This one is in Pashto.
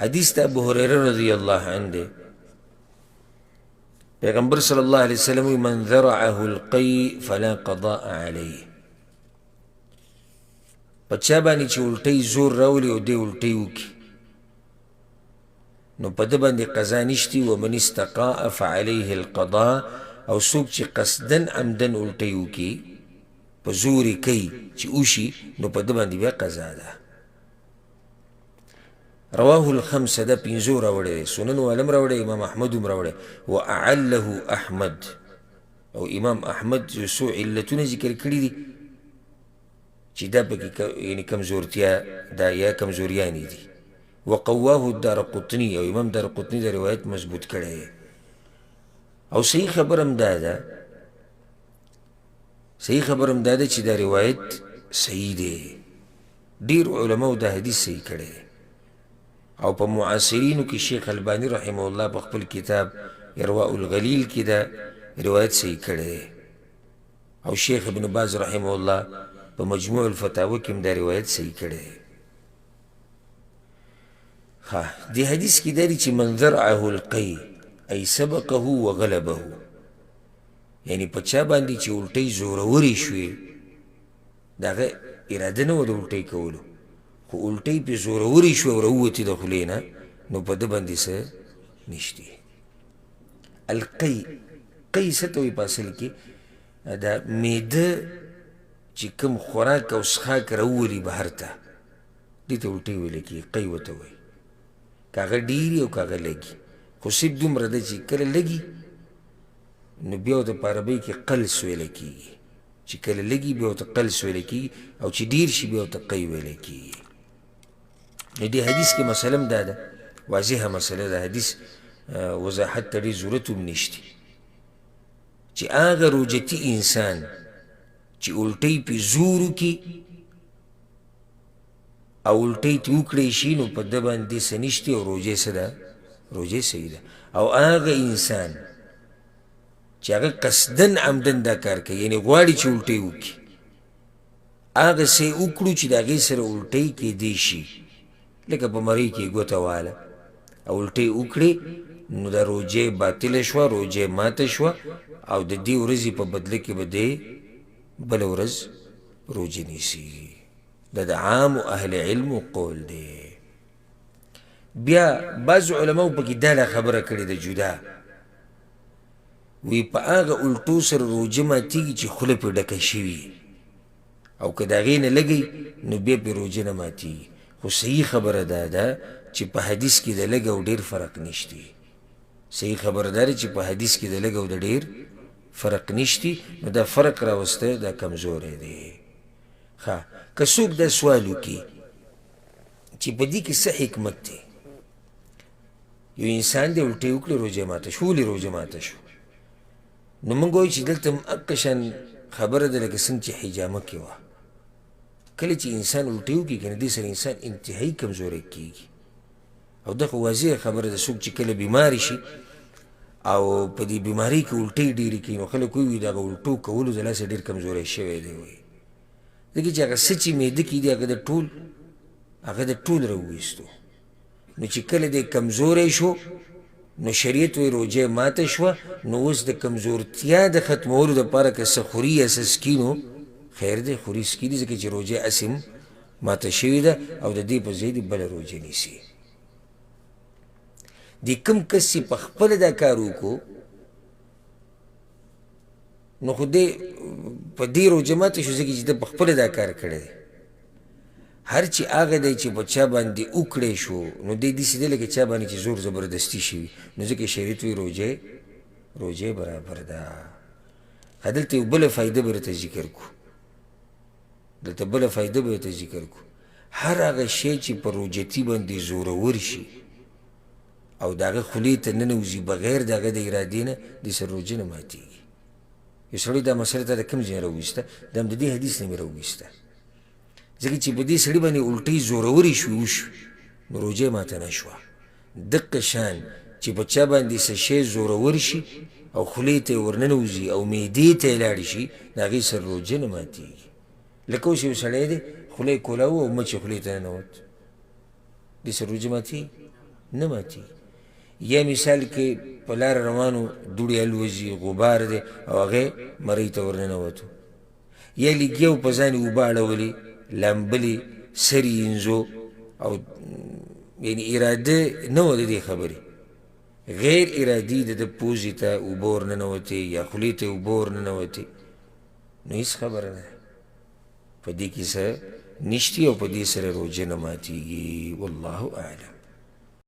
حدیث تا ابو هریره رضی اللہ عنہ دے. پیغمبر صلی اللہ علیہ وسلم من ذرعه القی فلا قضاء علیه. پچا باندې چې الټی زور راولي او دی الټی وکي نو په ده باندې قضا نشتي. ومن استقاء فعلیه القضاء، او څوک چې قصدن عمدن الټی وکي په زور یې کوي چې وشي نو په ده باندې بیا قضا ده. رواه الخمسه ده پنځو راوړی دی، سنن والم راوړی، امام احمد هم راوړی. واعله احمد، او امام احمد یو څو علتونه ذکر کړي دي چې دا پکې یعنی کمزورتیا دا یا کمزوریانې دي. وقواه الدارقطني، او امام دارقطني دا روایت مضبوط کړی. او صحیح خبر هم دا ده، صحیح خبر هم دا ده چې دا روایت صحیح دی. ډیر علماو دا حدیث صحیح کړی. او په معاصرینو کې شیخ البانی رحمه الله په خپل کتاب ارواء الغلیل کې دا روایت صحیح کړی. او شیخ ابن باز رحمه الله په مجموع الفتاوی کې هم دا روایت صحیح کړی. دی حدیث کې دا دی چې من ذرعه القی ای سبقه وغلبه، یعنی په چا باندې چې الټۍ زورورې شوې د هغه اراده نه وه د الټۍ کولو، خو الټۍ پې زورورې شوه او راووتې د خولې نه، نو په ده باندې څه نشتي. القی، قی څه ته وایي په اصل کې؟ دا میده چې کوم خوراک او څښاک راوولي بهر ته دې ته الټۍ ویلی کېږي، قی ورته وایي. که هغه ډېري او که هغه لږي، خو صرف دومره ده چې کله لږي نو بیا ورته په عربۍ کې قلس ویلی کېږي، چې کله لږي بیا ورته قلس ویلی کېږي، او چې ډېر شي بیا ورته قی ویلی کېږي. نو دې حدیث کې مسله هم دا ده، واضحه مسله ده، حدیث وضاحت ته ډېر ضرورت هم نشتی چې هغه روجتي انسان چې الټۍ پې زور وکړي او الټۍ ته وکړی شي نو په ده باندې څه نشتي، او روجې څه ده؟ روجې صحیح ده. او هغه انسان چې هغه قصدن عمدن دا کار کوي، یعنې غواړي چې الټۍ وکړي، هغه څه وکړو چې د هغې سره الټۍ کیدی شي، لکه په مرۍ کې ګوته واله او الټۍ وکړې نو دا روجې باطله شوه، روجې ماته شوه، او د دې ورځې په بدله کې به دی بله ورځ روجې نیسي. دا د عامو اهل علمو قول دی. بیا بعض علماو پکې دا خبره کړې ده جدا، وی په هغه الټو سره روجه ماتېږي چې خوله پې ډکه شوي، او که د هغې نه لګی نو بیا پې روجه نه ماتېږي. خو صحیح خبره دا ده چې په حدیث کې د لږ او ډېر فرق نشتی. صحیح خبره دا ده چې په حدیث کې د لږ او د ډېر فرق نشتی، نو دا فرق راوسته دا کمزوری دی. که څوک دا سوال وکړي چې په دې کې څه حکمت دی؟ یو انسان دی الټۍ وکړې روجه ماته شو، ولې روجه ماته شو؟ نو موږ وایو چې دلته هم هغه شان خبره ده لکه څنګه چې حجامه کې وه. کله چې انسان الټۍ وکړي که نه دې سره انسان انتهایي کمزوری کېږي، او دا خو واضحه خبره ده. څوک چې کله بیماري شي او په دې بیمارۍ کې الټۍ ډېرې کوي نو خلک وایي د هغه الټو کولو د لاسه ډېر کمزوری شوی دی، وایي ځکه چې هغه څه چې معده کې دي هغه د ټول راوویستو. نو چې کله دی کمزوری شو نو شریعت وایي روجه ماته شوه، نو اوس د کمزورتیا د ختمولو دپاره که څه خوري یا څه څکي نو خیر دی، خوري څکي دي، ځکه چې روجه هسې هم ماته شوې ده، او د دې په ځای دې بله روجه نیسي. د کوم کس چې په خپله دا کار وکړو نو خو دی په دې روجه ماته شو ځکه چې ده په خپله دا کار کړی دی. هر چې هغه دی چې په چا باندې وکړی شو نو دی داسې دی لکه چا باندې چې زور زبردستي شوي، نو ځکه شریعت وایي روجه برابر ده. دلته یو بله فایده به درته ذکر کړو، دلته بله فایده به درته ذکر کړو. هر هغه شی چې په روجتي باندې زورور شي او د هغه خولې ته ننوځي بغیر د هغه د ارادې نه، دې سره روجه نه ماتېږي. یو سړی دا مسله ته د کوم ځای راوویسته؟ دا هم د دې حدیث نه مې راوویسته، ځکه چې په دې سړي باندې الټۍ زورورې شوې وشوې نو روجه یې ماته نه شوه. دقه شان چې په چا باندې څه شی زورور شي او خولې ته یې ورننوځي او معدې ته یې لاړې شي د هغې سره روجه نه ماتېږي. لکه اوس یو سړی دی خوله یې کولاوه او مچ یې خولې ته ننوت، دې سره روجه ماتېږي؟ نه ماتېږي. یا مثال کې په لاره روانو دوړې الوځي، غبار دی او هغې مرۍ ته ورننوتو، یا لګیا و په ځان یې اوبه اړولې، لامبلې، سر یې انځو او یعنې اراده نه وه د دې خبرې، غیر ارادي د ده پوزې ته اوبه ورننوتې یا خولې ته یې اوبه ورننوتې، نو هېڅ خبره نه ده، په دې کې څه نشتي او په دې سره روژه نه ماتېږي. والله اعلم.